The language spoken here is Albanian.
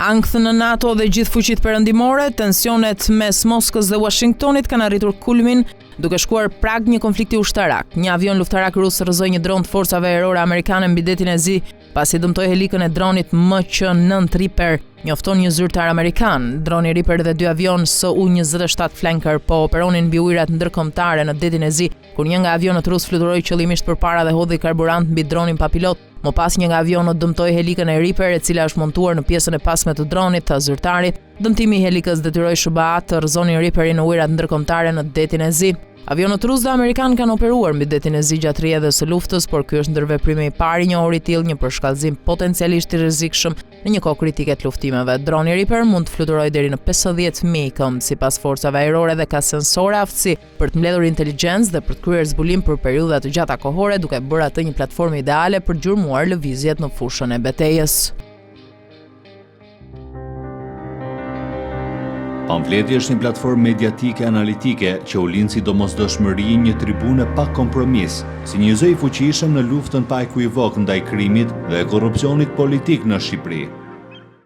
Ankth në NATO dhe gjithë fuqitë perëndimore, tensionet mes Moskës dhe Washingtonit kanë arritur kulmin duke shkuar prag një konflikti ushtarak. Një avion luftarak rus rrëzoi një dron të forcave ajrore amerikane mbi detin e Zi, pasi dëmtoi helikën e dronit MQ-9 Reaper, njofton një zyrtar amerikan. Droni Reaper dhe dy avion Su-27 Flanker po operonin mbi ujërat ndërkombëtare në detin e Zi, kur një nga avionët rus fluturoi qëllimisht përpara dhe hodhi karburant mbi dronin pa pilot. Më pas një nga avionët dëmtoi helikën e Reaper, e cila është montuar në pjesën e pasme të dronit, tha zyrtari. Dëmtimi i helikës detyroi SBA të rrëzonin Reaperin në ujërat ndërkombëtare në detin e Zi. Avionët rus dhe amerikan kanë operuar mbi detin e Zi gjatë rrjedhës së luftës, por ky është ndërveprimi i parë i njohur i tillë, një përshkallëzim potencialisht i rrezikshëm në një kohë kritike të luftimeve. Droni Reaper mund të fluturojë deri në 50.000 këmbë sipas forcave ajrore dhe ka sensore aftësi për të mbledhur inteligjencë dhe për të kryer zbulim për periudha të gjata kohore, duke bërë atë një platformë ideale për gjurmuar lëvizjet në fushën e betejës. Pamfleti është një platformë mediatike analitike që u lind si domosdoshmëri, një tribune pa kompromis, si një zë i fuqishëm në luftën pa ekuivok ndaj krimit dhe korrupsionit politik në Shqipëri.